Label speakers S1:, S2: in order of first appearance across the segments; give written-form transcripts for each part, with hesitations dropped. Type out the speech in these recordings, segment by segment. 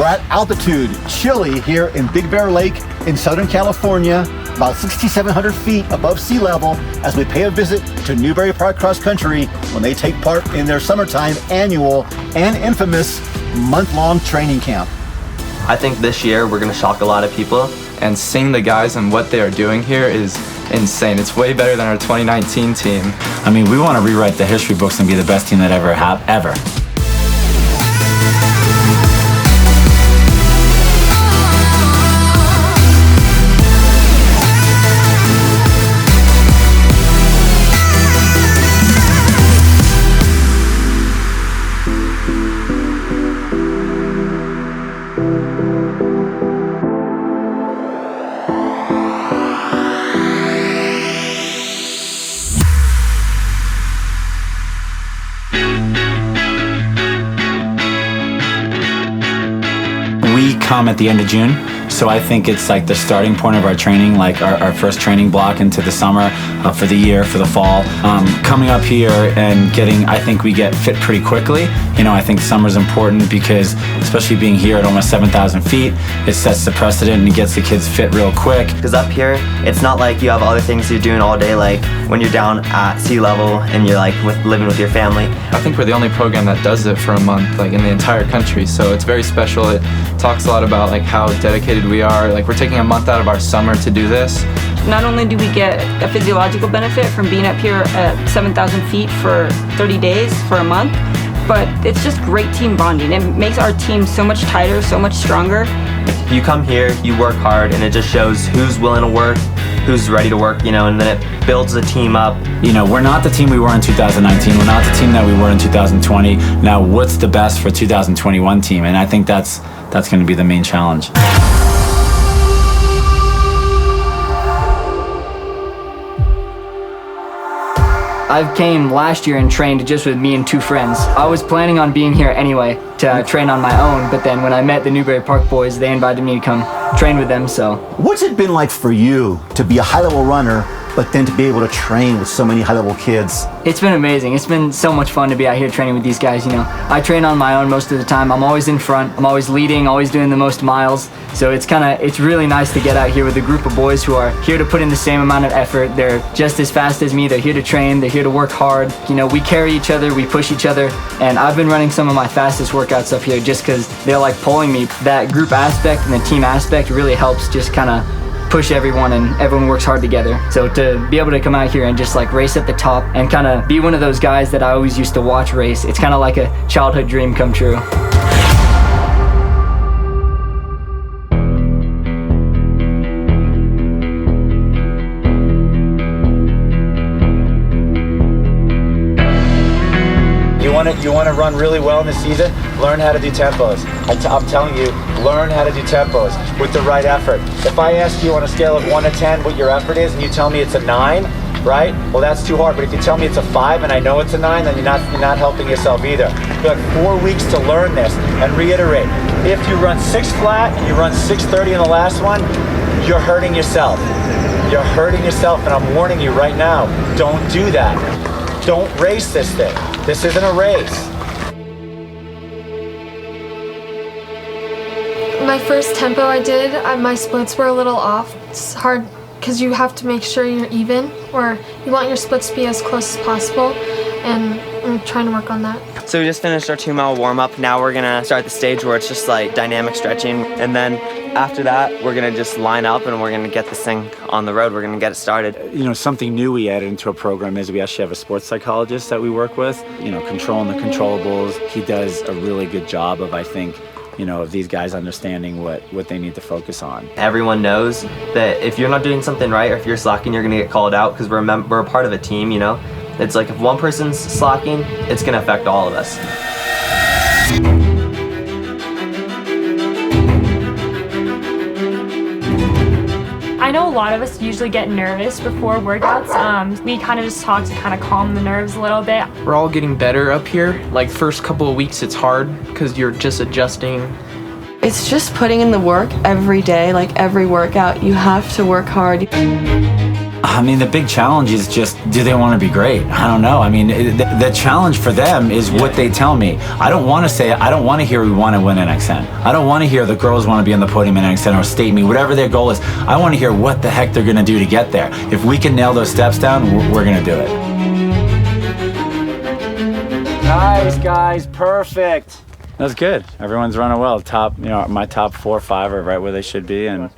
S1: at altitude, chilly here in Big Bear Lake in Southern California, about 6,700 feet above sea level, as we pay a visit to Newbury Park Cross Country when they take part in their summertime annual and infamous month-long training camp.
S2: I think this year we're going to shock a lot of people.
S3: And seeing the guys and what they are doing here is insane. It's way better than our 2019 team.
S4: I mean, we want to rewrite the history books and be the best team that ever. We come at the end of June, so I think it's like the starting point of our training, like our first training block into the summer, for the year, for the fall. Coming up here and I think we get fit pretty quickly. You know, I think summer's important because, especially being here at almost 7,000 feet, it sets the precedent and it gets the kids fit real quick.
S2: Because up here, it's not like you have other things you're doing all day, like when you're down at sea level and you're like living with your family.
S3: I think we're the only program that does it for a month, like in the entire country, so it's very special. It talks a lot about like how dedicated we are. Like, we're taking a month out of our summer to do this.
S5: Not only do we get a physiological benefit from being up here at 7,000 feet for 30 days, for a month, but it's just great team bonding. It makes our team so much tighter, so much stronger.
S2: You come here, you work hard, and it just shows who's willing to work, who's ready to work, you know, and then it builds the team up.
S4: You know, we're not the team we were in 2019. We're not the team that we were in 2020. Now, what's the best for 2021 team? And I think that's going to be the main challenge.
S6: I came last year and trained just with me and two friends. I was planning on being here anyway to train on my own, but then when I met the Newbury Park boys, they invited me to come train with them, so.
S1: What's it been like for you to be a high-level runner, but then to be able to train with so many high-level kids?
S6: It's been amazing. It's been so much fun to be out here training with these guys, you know. I train on my own most of the time. I'm always in front. I'm always leading, always doing the most miles. So it's really nice to get out here with a group of boys who are here to put in the same amount of effort. They're just as fast as me. They're here to train. They're here to work hard. You know, we carry each other, we push each other. And I've been running some of my fastest workouts up here just because they're like pulling me. That group aspect and the team aspect really helps just kind of push everyone, and everyone works hard together. So to be able to come out here and just like race at the top and kind of be one of those guys that I always used to watch race, it's kind of like a childhood dream come true.
S7: You want to run really well in the season? Learn how to do tempos. I'm telling you, learn how to do tempos with the right effort. If I ask you on a scale of 1 to 10 what your effort is and you tell me it's a 9, right? Well, that's too hard. But if you tell me it's a 5 and I know it's a 9, then you're not helping yourself either. You have 4 weeks to learn this. And reiterate, if you run 6 flat and you run 6:30 in the last one, you're hurting yourself. You're hurting yourself, and I'm warning you right now, don't do that. Don't race this thing. This isn't a race.
S8: My first tempo I did, my splits were a little off. It's hard because you have to make sure you're even, or you want your splits to be as close as possible, and I'm trying to work on that.
S2: So we just finished our 2-mile warm-up. Now we're gonna start the stage where it's just like dynamic stretching, and then after that, we're gonna just line up and we're gonna get this thing on the road. We're gonna get it started.
S4: You know, something new we added into our program is we actually have a sports psychologist that we work with, you know, controlling the controllables. He does a really good job of, I think, you know, of these guys understanding what they need to focus on.
S2: Everyone knows that if you're not doing something right, or if you're slacking, you're gonna get called out, because we're a part of a team, you know? It's like if one person's slacking, it's gonna affect all of us.
S9: I know a lot of us usually get nervous before workouts. We kind of just talk to kind of calm the nerves a little bit.
S10: We're all getting better up here. Like first couple of weeks it's hard because you're just adjusting.
S11: It's just putting in the work every day, like every workout. You have to work hard.
S4: I mean, the big challenge is just, do they want to be great? I don't know. I mean, the challenge for them is what they tell me. I don't want to hear we want to win NXN. I don't want to hear the girls want to be on the podium in NXN or state meet, whatever their goal is. I want to hear what the heck they're going to do to get there. If we can nail those steps down, we're going to do it. Nice, guys. Perfect. That's good. Everyone's running well. My top 4 or 5 are right where they should be, and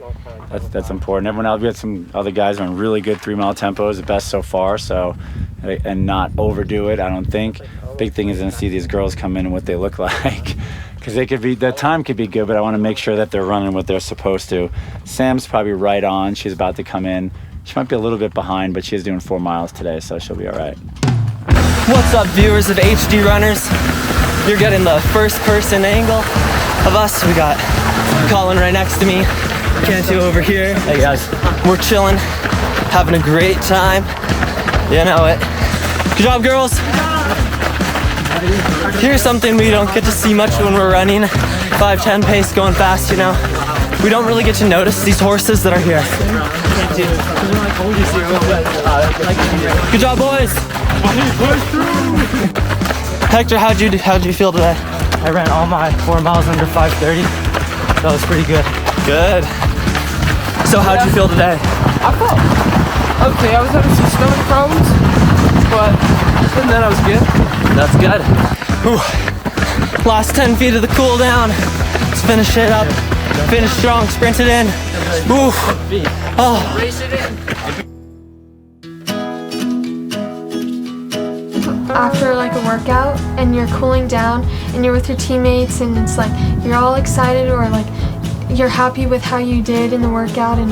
S4: that's important. Everyone else, we had some other guys on really good 3-mile tempos, the best so far. So, and not overdo it. I don't think. Big thing is to see these girls come in and what they look like, because the time could be good, but I want to make sure that they're running what they're supposed to. Sam's probably right on. She's about to come in. She might be a little bit behind, but she's doing 4 miles today, so she'll be all right.
S2: What's up, viewers of HD Runners? You're getting the first-person angle of us. We got Colin right next to me, Cantu over here.
S4: Hey, guys.
S2: We're chilling, having a great time. You know it. Good job, girls. Here's something we don't get to see much when we're running. 5:10 pace, going fast, you know. We don't really get to notice these horses that are here. Good job, boys. Hector, how'd you feel today?
S11: I ran all my 4 miles under 5:30. That was pretty good.
S2: Good. So how'd you feel today?
S10: I felt okay. I was having some stomach problems, but other than that, I was good.
S2: That's good. Whew. Last 10 feet of the cool down. Let's finish it up. Finish strong, sprint it in. Ooh. Oh.
S10: Race it in.
S8: After like a workout and you're cooling down and you're with your teammates and it's like you're all excited or like you're happy with how you did in the workout, and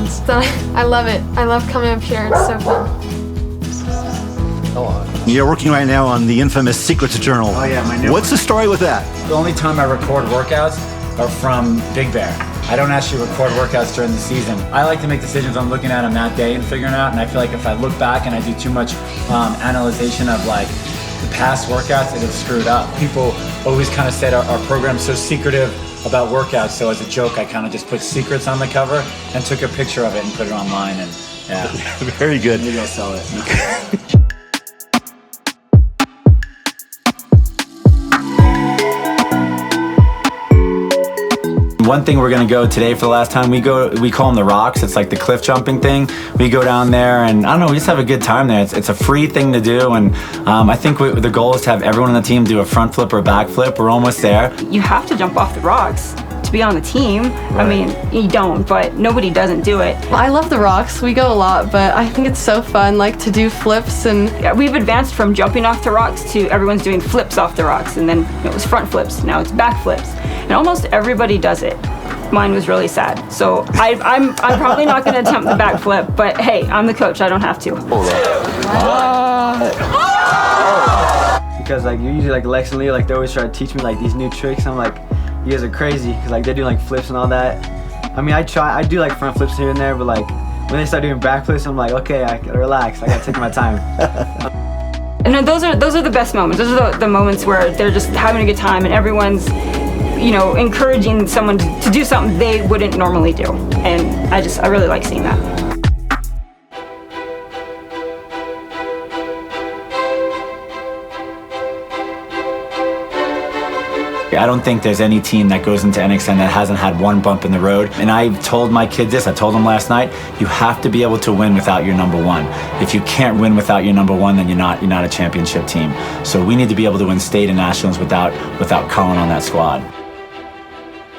S8: I love it. I love coming up here. It's so fun.
S1: You're working right now on the infamous Secrets Journal.
S4: Oh yeah, my new
S1: What's the story with that?
S4: The only time I record workouts are from Big Bear. I don't actually record workouts during the season. I like to make decisions on looking at them that day and figuring out, and I feel like if I look back and I do too much analyzation of like the past workouts, it'll screw it up. People always kind of said our program's so secretive about workouts, so as a joke I kind of just put secrets on the cover and took a picture of it and put it online, and yeah.
S1: Very good.
S4: Maybe I'll sell it. One thing we're gonna go today for the last time, we call them the rocks. It's like the cliff jumping thing. We go down there and I don't know, we just have a good time there. It's a free thing to do, and I think the goal is to have everyone on the team do a front flip or back flip. We're almost there.
S5: You have to jump off the rocks to be on the team.
S4: Right.
S5: I mean, you don't, but nobody doesn't do it.
S12: I love the rocks. We go a lot, but I think it's so fun, like to do flips and...
S5: Yeah, we've advanced from jumping off the rocks to everyone's doing flips off the rocks, and then it was front flips, now it's back flips. And almost everybody does it. Mine was really sad. So I'm probably not gonna attempt the back flip, but hey, I'm the coach, I don't have to.
S2: Because like usually like Lex and Leo, like they always try to teach me like these new tricks. I'm like, you guys are crazy, because like they're doing like flips and all that. I mean, I do like front flips here and there, but like when they start doing back flips, I'm like, okay, I gotta relax, I gotta take my time.
S5: And those are the best moments. Those are the moments where they're just having a good time and everyone's, you know, encouraging someone to do something they wouldn't normally do. And I really like seeing that.
S4: I don't think there's any team that goes into NXN that hasn't had one bump in the road. And I told my kids this, I told them last night, you have to be able to win without your number one. If you can't win without your number one, then you're not a championship team. So we need to be able to win state and nationals without Colin on that squad.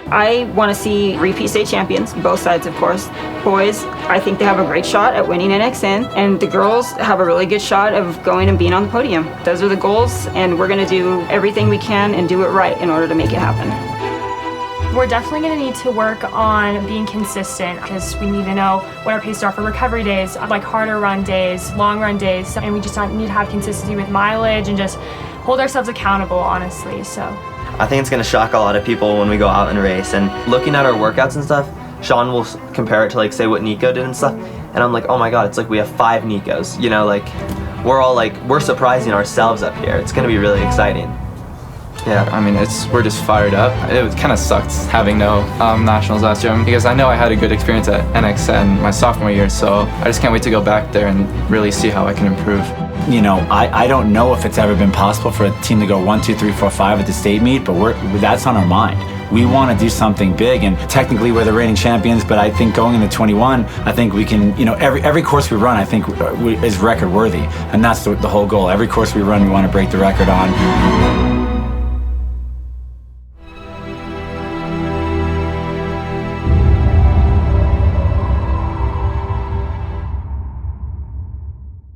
S5: I want to see repeat state champions, both sides of course. Boys, I think they have a great shot at winning NXN, and the girls have a really good shot of going and being on the podium. Those are the goals, and we're going to do everything we can and do it right in order to make it happen.
S9: We're definitely going to need to work on being consistent, because we need to know what our paces are for recovery days, like harder run days, long run days, and we just need to have consistency with mileage and just hold ourselves accountable, honestly. So
S2: I think it's gonna shock a lot of people when we go out and race, and looking at our workouts and stuff, Sean will compare it to like say what Nico did and stuff, and I'm like, oh my god, it's like we have 5 Nicos, you know, like we're surprising ourselves up here. It's gonna be really exciting.
S3: Yeah, I mean, we're just fired up. It kind of sucked having no nationals last year because I know I had a good experience at NXN my sophomore year, so I just can't wait to go back there and really see how I can improve.
S4: You know, I don't know if it's ever been possible for a team to go 1, 2, 3, 4, 5 at the state meet, but that's on our mind. We want to do something big, and technically we're the reigning champions, but I think going into 21, I think we can, you know, every course we run, I think is record worthy, and that's the whole goal. Every course we run, we want to break the record on.